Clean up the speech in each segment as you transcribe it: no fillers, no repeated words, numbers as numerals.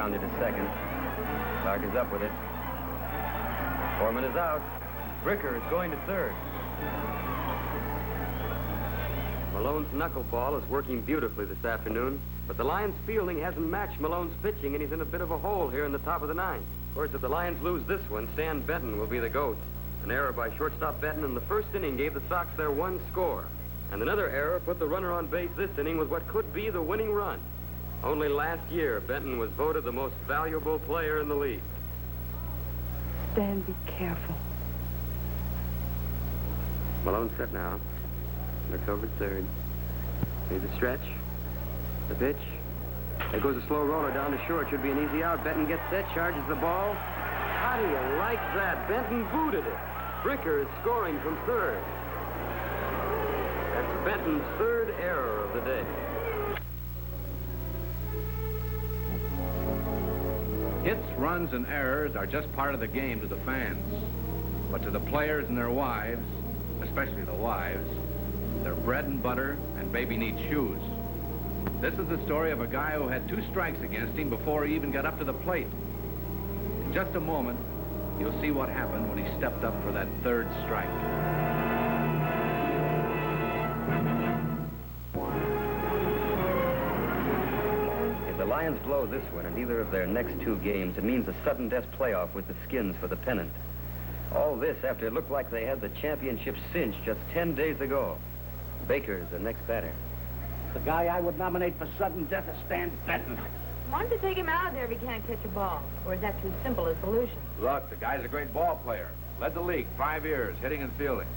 grounded to second. Clark is up with it. Foreman is out. Bricker is going to third. Malone's knuckleball is working beautifully this afternoon, but the Lions' fielding hasn't matched Malone's pitching, and he's in a bit of a hole here in the top of the ninth. Of course, if the Lions lose this one, Stan Benton will be the GOAT. An error by shortstop Benton in the first inning gave the Sox their one score. And another error put the runner on base this inning with what could be the winning run. Only last year, Benton was voted the most valuable player in the league. Stan, be careful. Malone's set now. Looks over at third. Sees the stretch. The pitch. There goes a slow roller down to short. Should be an easy out. Benton gets set, charges the ball. How do you like that? Benton booted it. Bricker is scoring from third. That's Benton's third error of the day. Hits, runs, and errors are just part of the game to the fans. But to the players and their wives, especially the wives, they're bread and butter and baby needs shoes. This is the story of a guy who had 2 strikes against him before he even got up to the plate. In just a moment, you'll see what happened when he stepped up for that 3rd strike. If the Lions blow this one in either of their next 2 games, it means a sudden death playoff with the Skins for the pennant. All this after it looked like they had the championship cinched just 10 days ago. Baker's the next batter. The guy I would nominate for sudden death is Stan Benton. Why don't you take him out of there if he can't catch a ball? Or is that too simple a solution? Look, the guy's a great ball player. Led the league 5 years, hitting and fielding.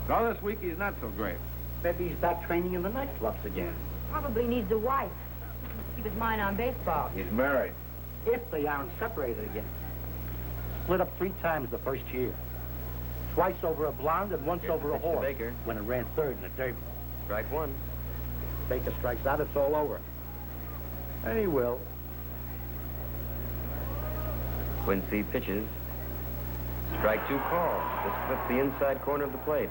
Well, this week he's not so great. Maybe he's back training in the nightclubs again. Probably needs a wife. Keep his mind on baseball. He's married. If they aren't separated again. Split up 3 times the first year. Twice over a blonde and once Here's over a the pitch to horse. Baker. When it ran 3rd in the Derby. Strike 1. Baker strikes out, it's all over. And he will. Quincy pitches. Strike 2 call. Just clips the inside corner of the plate.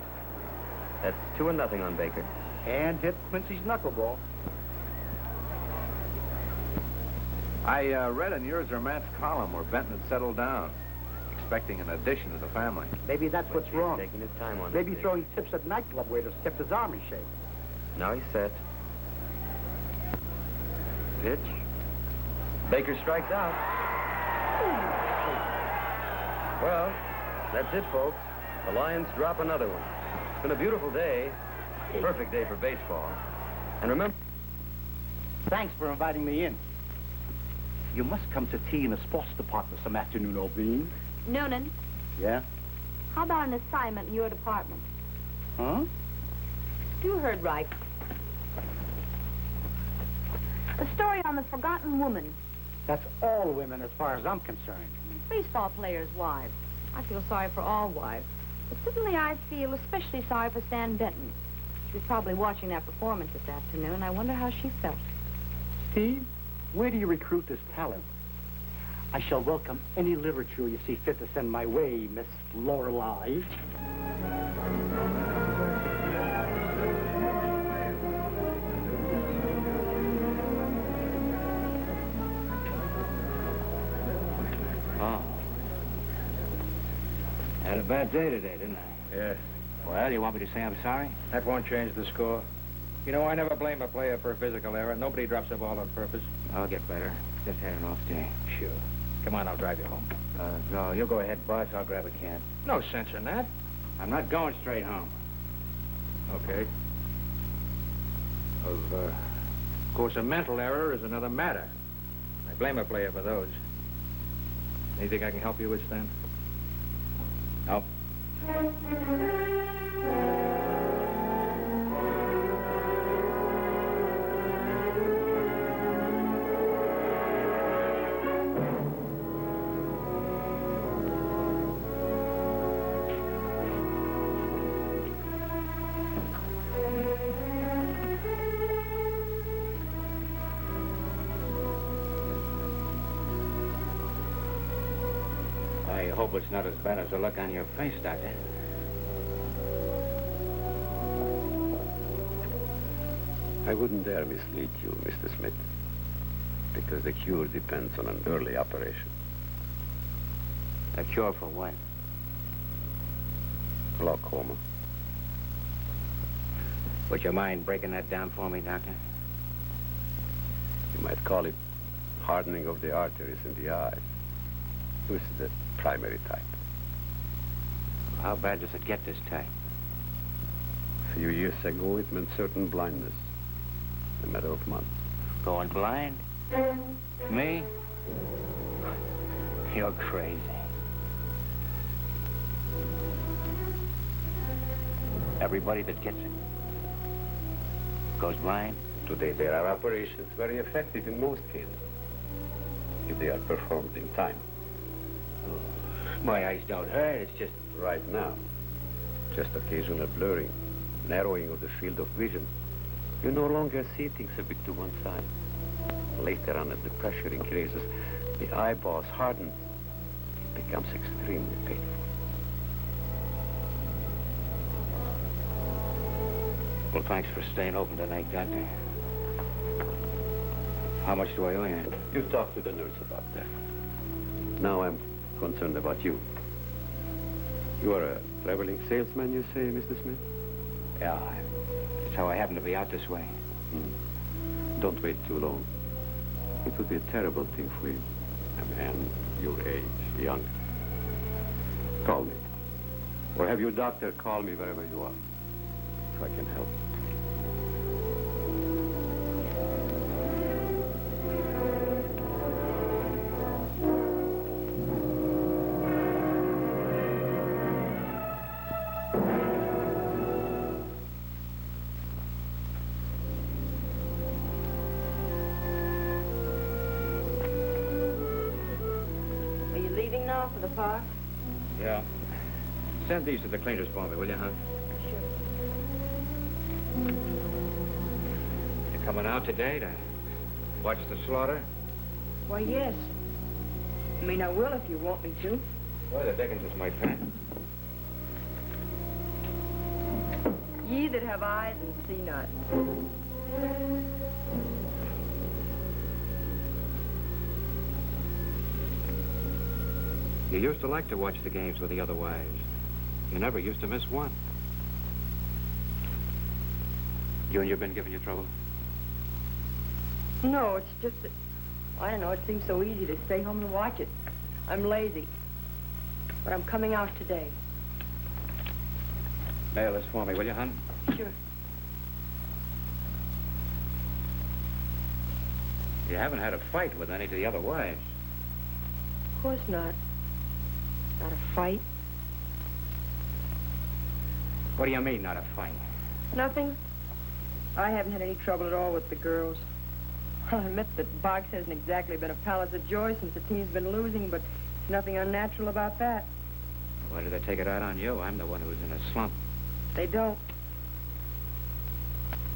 That's 2-0 on Baker. And hit Quincy's knuckleball. I read in yours or Matt's column where Benton had settled down, expecting an addition to the family. Maybe that's what's wrong. Taking his time on Maybe this. throwing tips at nightclub waiters kept his arm in shape. Now he's set. Pitch. Baker strikes out. Well, that's it, folks. The Lions drop another one. It's been a beautiful day. Perfect day for baseball. And remember... Thanks for inviting me in. You must come to tea in the sports department some afternoon, O'Brien. Noonan, Yeah? how about an assignment in your department? Huh? You heard right. A story on the forgotten woman. That's all women as far as I'm concerned. Baseball players' wives. I feel sorry for all wives. But suddenly I feel especially sorry for Stan Benton. She was probably watching that performance this afternoon. I wonder how she felt. Steve, where do you recruit this talent? I shall welcome any literature you see fit to send my way, Miss Lorelei. Oh. Had a bad day today, didn't I? Yeah. Well, you want me to say I'm sorry? That won't change the score. You know, I never blame a player for a physical error. Nobody drops a ball on purpose. I'll get better. Just had an off day. Sure. Come on, I'll drive you home. No, you go ahead, boss. I'll grab a can. No sense in that. I'm not going straight home. Okay. Of course, a mental error is another matter. I blame a player for those. Anything I can help you with, Stan? Nope. I hope it's not as bad as the look on your face, Doctor. I wouldn't dare mislead you, Mr. Smith. Because the cure depends on an early operation. A cure for what? Glaucoma. Would you mind breaking that down for me, Doctor? You might call it hardening of the arteries in the eye. This is the primary type. How bad does it get this time? A few years ago, it meant certain blindness. In a matter of months. Going blind? Me? You're crazy. Everybody that gets it goes blind? Today, there are operations very effective in most cases, if they are performed in time. Oh, my eyes don't hurt. It's just... Right now, just occasional blurring, narrowing of the field of vision. You no longer see things a bit to one side. Later on, as the pressure increases, the eyeballs harden. It becomes extremely painful. Well, thanks for staying open tonight, Doctor. How much do I owe you? You talk to the nurse about that. Now I'm concerned about you. You are a traveling salesman, you say, Mr. Smith? Yeah, that's how I happen to be out this way. Don't wait too long. It would be a terrible thing for you. A man your age, young. Call me. Or have your doctor call me wherever you are, if I can help. For the park? Yeah. Send these to the cleaners for me, will you, huh? Sure. You coming out today to watch the slaughter? Why, yes. I mean, I will if you want me to. Why, the dickens is my pet. Ye that have eyes and see not. You used to like to watch the games with the other wives. You never used to miss one. You and your been giving you trouble? No, it's just that, I don't know, it seems so easy to stay home and watch it. I'm lazy. But I'm coming out today. Mail this for me, will you, hon? Sure. You haven't had a fight with any of the other wives. Of course not. Not a fight. What do you mean, not a fight? Nothing. I haven't had any trouble at all with the girls. I'll admit that Box hasn't exactly been a palace of joy since the team's been losing, but there's nothing unnatural about that. Why do they take it out on you? I'm the one who's in a slump. They don't.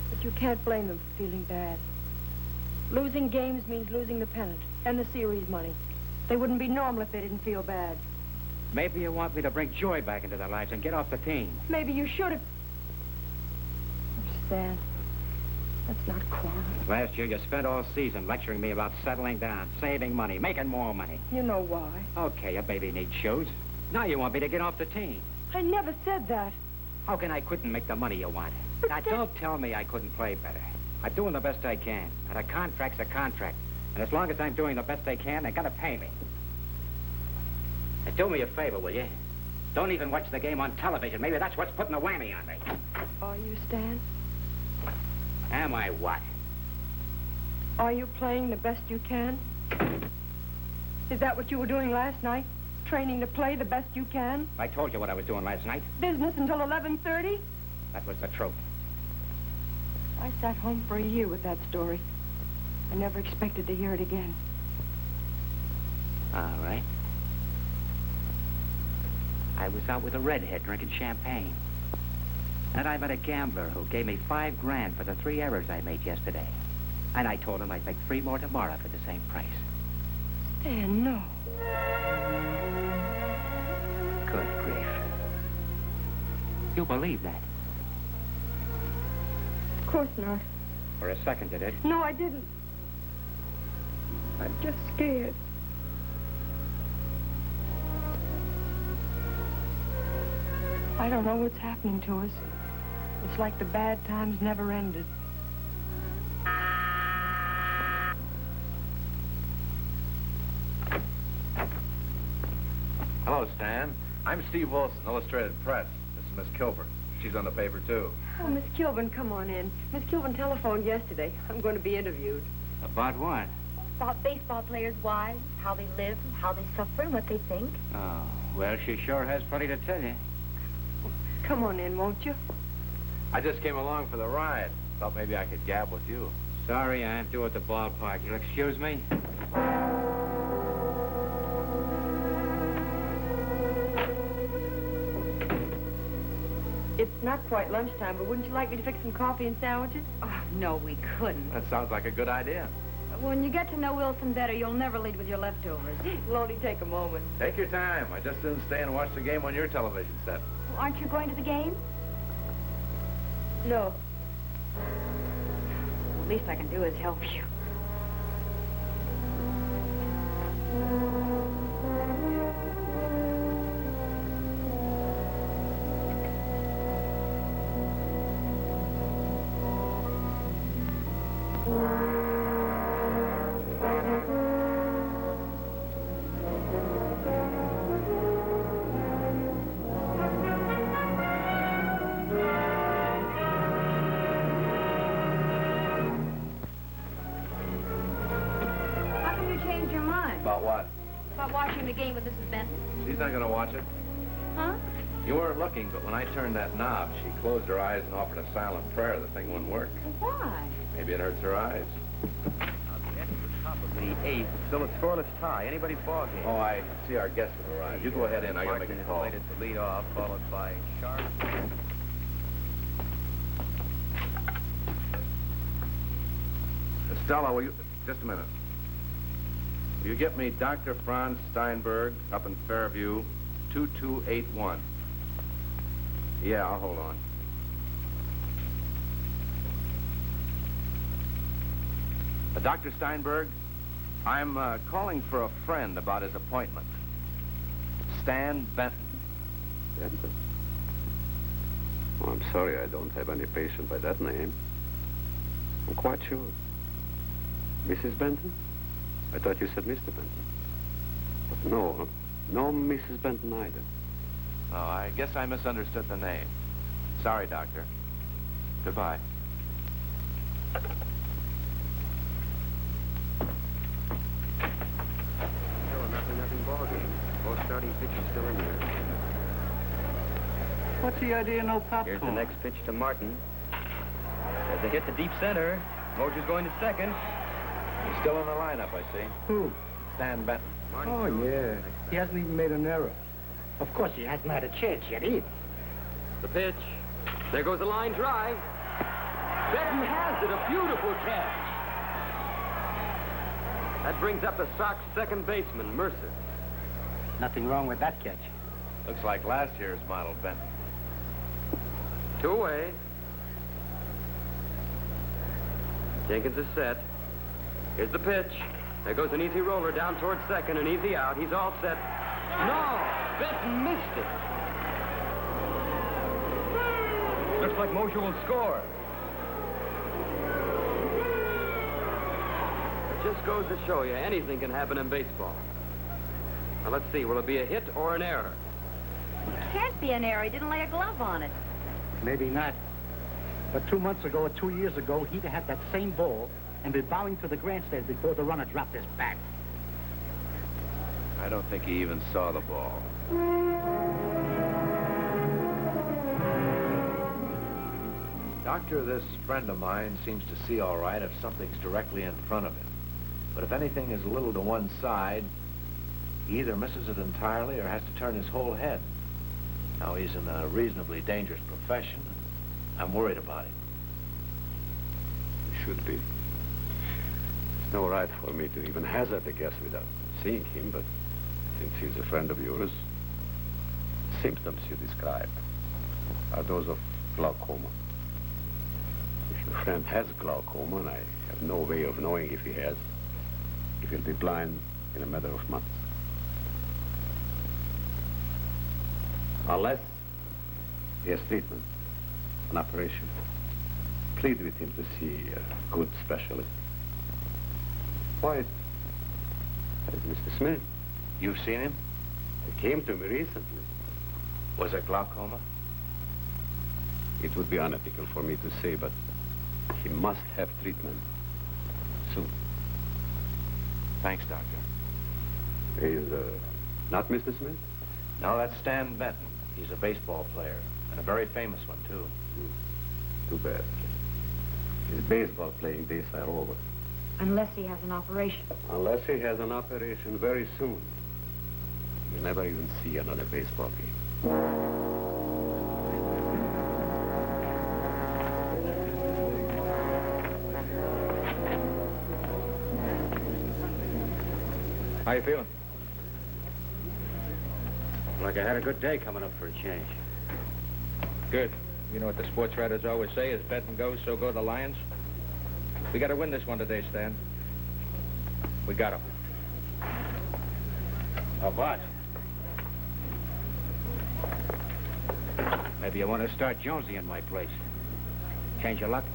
But you can't blame them for feeling bad. Losing games means losing the pennant and the series money. They wouldn't be normal if they didn't feel bad. Maybe you want me to bring joy back into their lives and get off the team. Maybe you should have. Stan, that's not quarrel. Last year, you spent all season lecturing me about settling down, saving money, making more money. You know why. Okay, your baby needs shoes. Now you want me to get off the team. I never said that. How can I quit and make the money you want? Now, don't tell me I couldn't play better. I'm doing the best I can. And a contract's a contract. And as long as I'm doing the best I can, they gotta pay me. Now, do me a favor, will you? Don't even watch the game on television. Maybe that's what's putting the whammy on me. Are you, Stan? Am I what? Are you playing the best you can? Is that what you were doing last night? Training to play the best you can? I told you what I was doing last night. Business until 11:30? That was the truth. I sat home for a year with that story. I never expected to hear it again. All right. I was out with a redhead drinking champagne. And I met a gambler who gave me $5 grand for the 3 errors I made yesterday. And I told him I'd make 3 more tomorrow for the same price. Stan, no. Good grief. You believe that? Of course not. For a second, you did. No, I didn't. I'm just scared. I don't know what's happening to us. It's like the bad times never ended. Hello, Stan. I'm Steve Wilson, Illustrated Press. This is Miss Kilbourne. She's on the paper, too. Oh, Miss Kilbourne, come on in. Miss Kilbourne telephoned yesterday. I'm going to be interviewed. About what? About baseball players' wives, how they live, how they suffer, and what they think. Oh, well, she sure has plenty to tell you. Come on in, won't you? I just came along for the ride. Thought maybe I could gab with you. Sorry, I am due at the ballpark. You'll excuse me? It's not quite lunchtime, but wouldn't you like me to fix some coffee and sandwiches? Oh, no, we couldn't. That sounds like a good idea. When you get to know Wilson better, you'll never lead with your leftovers. It'll only take a moment. Take your time. I just didn't stay and watch the game on your television set. Well, aren't you going to the game? No. The least I can do is help you. About what? About watching the game with Mrs. Benton. She's not going to watch it. Huh? You weren't looking, but when I turned that knob, she closed her eyes and offered a silent prayer. The thing wouldn't work. Why? Maybe it hurts her eyes. Top of the eighth, still a scoreless tie. Anybody's ball game. Oh, I see our guests have arrived. You go ahead in. I got to make a call. Martin is slated to lead off, followed by Sharp. Stella, will you... Just a minute. Will you get me Dr. Franz Steinberg up in Fairview, 2281? Yeah, I'll hold on. Dr. Steinberg, I'm calling for a friend about his appointment. Stan Benton. Benton? Oh, I'm sorry, I don't have any patient by that name. I'm quite sure. Mrs. Benton? I thought you said Mr. Benton. But no, huh? No Mrs. Benton either. Oh, I guess I misunderstood the name. Sorry, Doctor. Goodbye. Still a 0-0 ball game. Both starting pitchers still in there. What's the idea, no popcorn? Here's the next pitch to Martin. As they hit the deep center, Mosher's going to second. He's still in the lineup, I see. Who? Stan Benton. Martin Oh, throws. yeah. He hasn't even made an error. Of course, he hasn't had a chance yet either. The pitch. There goes the line drive. Benton has it. A beautiful catch. That brings up the Sox second baseman, Mercer. Nothing wrong with that catch. Looks like last year's model Benton. 2 away. Jenkins is set. Here's the pitch. There goes an easy roller down towards second, an easy out. He's all set. No! Benton missed it. Looks like Mosher will score. It just goes to show you, anything can happen in baseball. Now, let's see. Will it be a hit or an error? It can't be an error. He didn't lay a glove on it. Maybe not. But 2 months ago or 2 years ago, he'd have had that same ball and be bowing to the grandstand before the runner dropped his bat. I don't think he even saw the ball. Doctor, this friend of mine seems to see all right if something's directly in front of him. But if anything is a little to one side, he either misses it entirely or has to turn his whole head. Now, he's in a reasonably dangerous profession. I'm worried about him. It should be. It's no right for me to even hazard a guess without seeing him, but since he's a friend of yours, the symptoms you describe are those of glaucoma. If your friend has glaucoma, and I have no way of knowing if he has, He will be blind in a matter of months. Unless he has treatment, an operation. Plead with him to see a good specialist. Why, that is Mr. Smith. You've seen him? He came to me recently. Was it glaucoma? It would be unethical for me to say, but he must have treatment soon. Thanks, Doctor. Is not Mr. Smith? No, that's Stan Benton. He's a baseball player, and a very famous one, too. Too bad. His baseball playing days are over. Unless he has an operation. Unless he has an operation very soon. You'll never even see another baseball game. How you feeling? Like I had a good day coming up for a change. Good. You know what the sports writers always say, as Benton goes, so go the Lions. We got to win this one today, Stan. We got him. Oh, but maybe you want to start Jonesy in my place. Change your luck?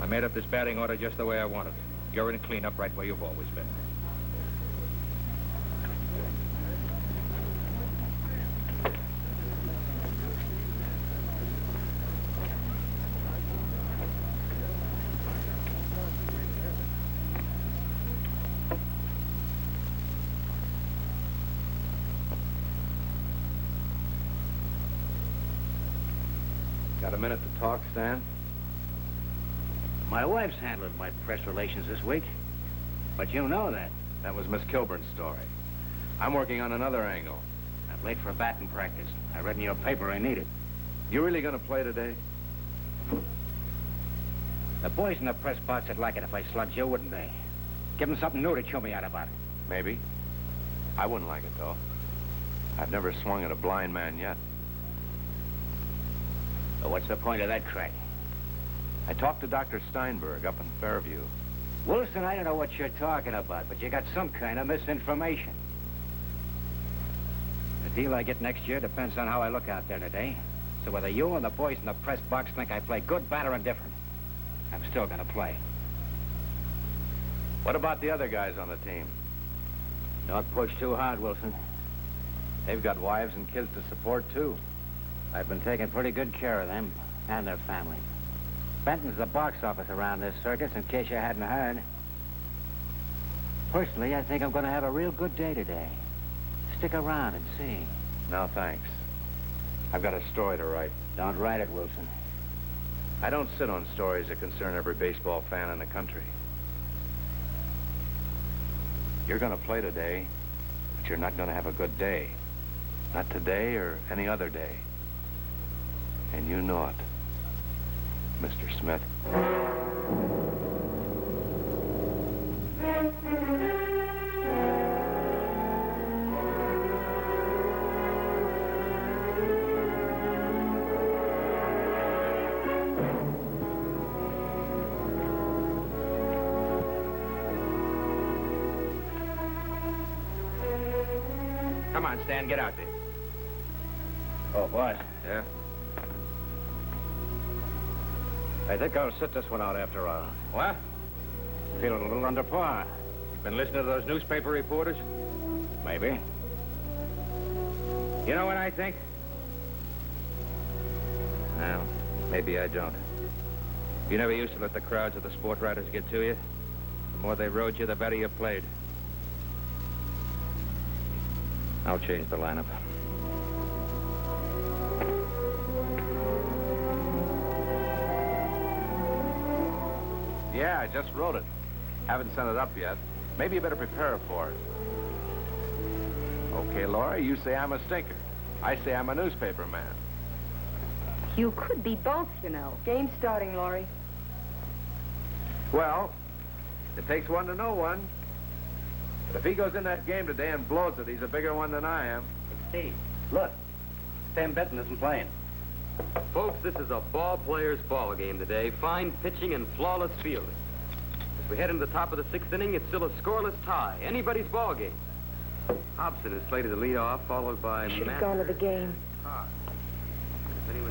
I made up this batting order just the way I wanted. You're in cleanup right where you've always been. Got a minute to talk, Stan? My wife's handling my press relations this week. But you know that. That was Miss Kilbourne's story. I'm working on another angle. I'm late for batting practice. I read in your paper I need it. You really gonna play today? The boys in the press box would like it if I slugged you, wouldn't they? Give them something new to chew me out about. Maybe. I wouldn't like it, though. I've never swung at a blind man yet. So what's the point of that crack? I talked to Dr. Steinberg up in Fairview. Wilson, I don't know what you're talking about, but you got some kind of misinformation. The deal I get next year depends on how I look out there today. So whether you and the boys in the press box think I play good, bad, or indifferent, I'm still gonna play. What about the other guys on the team? Don't push too hard, Wilson. They've got wives and kids to support, too. I've been taking pretty good care of them and their families. Benton's the box office around this circus, in case you hadn't heard. Personally, I think I'm going to have a real good day today. Stick around and see. No, thanks. I've got a story to write. Don't write it, Wilson. I don't sit on stories that concern every baseball fan in the country. You're going to play today, but you're not going to have a good day. Not today or any other day. And you know it, Mr. Smith. Come on, Stan, get out there. Oh, what? Yeah? I think I'll sit this one out after all. What? Feeling a little under par. You've been listening to those newspaper reporters? Maybe. You know what I think? Well, maybe I don't. You never used to let the crowds of the sport writers get to you. The more they rode you, the better you played. I'll change the lineup. Yeah, I just wrote it. Haven't sent it up yet. Maybe you better prepare for it. Okay, Laura, you say I'm a stinker. I say I'm a newspaper man. You could be both, you know. Game's starting, Laurie. Well, it takes one to know one. But if he goes in that game today and blows it, he's a bigger one than I am. Steve, look. Stan Benton isn't playing. Folks, this is a ball player's ball game today. Fine pitching and flawless fielding. The As we head into the top of the 6th inning, it's still a scoreless tie. Anybody's ball game. Hobson is slated to lead off, followed by Should have gone to the game. Carr.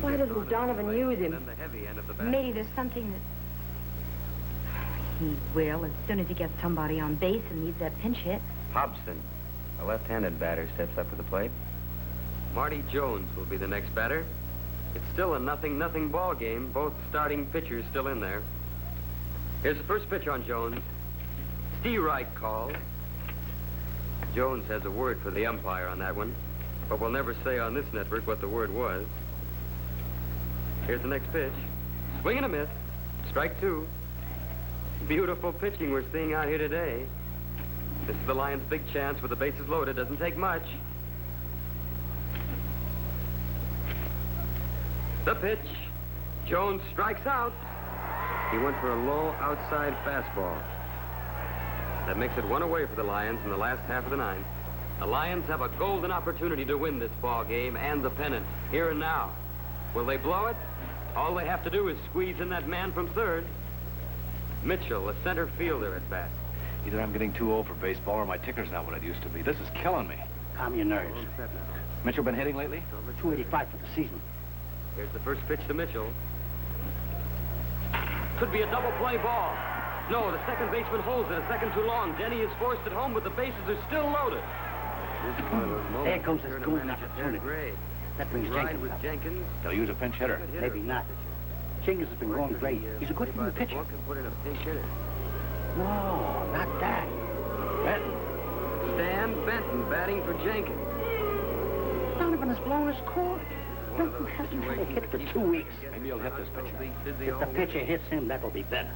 Why doesn't Donovan use him? Then the heavy end of the bat. Maybe there's something that... He will as soon as he gets somebody on base and needs that pinch hit. Hobson, a left-handed batter, steps up to the plate. Marty Jones will be the next batter. It's still a 0-0 ball game. Both starting pitchers still in there. Here's the first pitch on Jones. Steve Wright calls. Jones has a word for the umpire on that one, but we'll never say on this network what the word was. Here's the next pitch. Swing and a miss. Strike 2. Beautiful pitching we're seeing out here today. This is the Lions' big chance with the bases loaded. Doesn't take much. The pitch. Jones strikes out. He went for a low outside fastball. That makes it 1 away for the Lions in the last half of the 9th. The Lions have a golden opportunity to win this ball game and the pennant, here and now. Will they blow it? All they have to do is squeeze in that man from third. Mitchell, a center fielder at bat. Either I'm getting too old for baseball or my ticker's not what it used to be. This is killing me. Calm your nerves. Mitchell been hitting lately? 285 for the season. Here's the first pitch to Mitchell. Could be a double play ball. No, the second baseman holds it a second too long. Denny is forced at home, but the bases are still loaded. This is one of those moments. There comes this Turn a golden manager opportunity. Gray. That brings Ride Jenkins with up. Jenkins. They'll use a pinch hitter. Maybe not. Jenkins has been going great. He's a good for pitcher. And put in a pinch hitter. No, not that. Benton. Stan Benton batting for Jenkins. Donovan has blown his cord. Benton hasn't had a hit for 2 weeks. Maybe he'll hit this pitcher. If the pitcher hits him, that'll be better.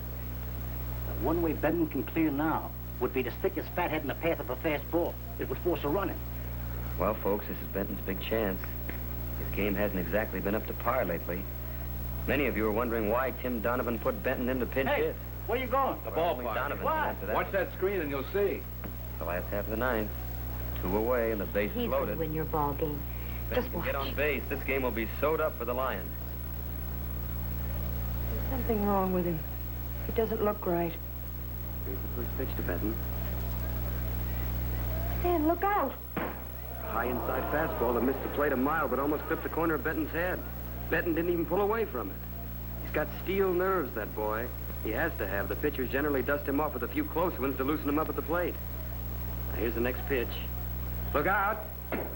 The one way Benton can clear now would be to stick his fat head in the path of a fast ball. It would force a run in. Well, folks, this is Benton's big chance. His game hasn't exactly been up to par lately. Many of you are wondering why Tim Donovan put Benton into pinch hit. Where you going? The Only ballpark. Donovan What? can answer that. Watch that screen and you'll see. The last half of the 9th. 2 away and the bases He's going loaded. to win your ball game. Benton Just can watch. get on base. This game will be sewed up for the Lions. There's something wrong with him. He doesn't look right. Here's the first pitch to Benton. Stan, look out. High inside fastball that missed the plate a mile, but almost clipped the corner of Benton's head. Benton didn't even pull away from it. He's got steel nerves, that boy. He has to have. The pitchers generally dust him off with a few close ones to loosen him up at the plate. Now, here's the next pitch. Look out! Stan,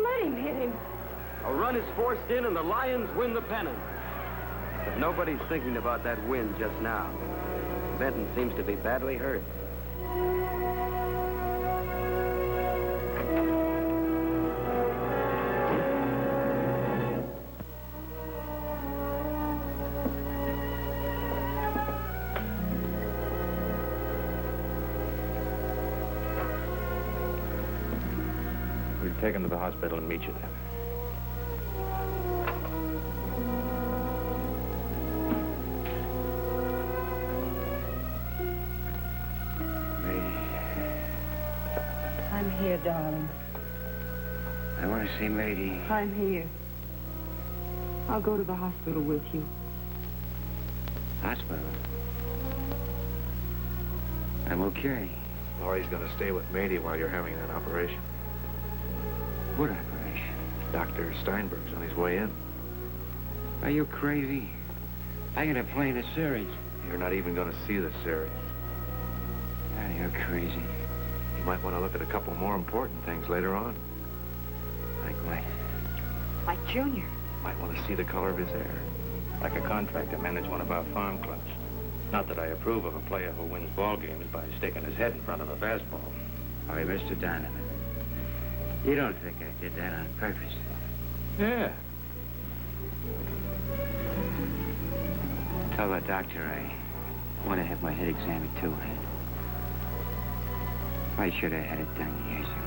let him hit him. A run is forced in, and the Lions win the pennant. But nobody's thinking about that win just now. Benton seems to be badly hurt. We'll take him to the hospital and meet you there. I'm here, darling. I want to see Mady. I'm here. I'll go to the hospital with you. Hospital. I'm okay. Laurie's going to stay with Mady while you're having that operation. What operation? Dr. Steinberg's on his way in. Are you crazy? I gotta play the series. You're not even going to see the series. Oh, you're crazy. You might want to look at a couple more important things later on. Like what? Like Junior. Might want to see the color of his hair. Like a contract to manage one of our farm clubs. Not that I approve of a player who wins ball games by sticking his head in front of a fastball. All right, Mr. Donovan. You don't think I did that on purpose? Yeah. Tell the doctor I want to have my head examined, too. I should have had it done years ago.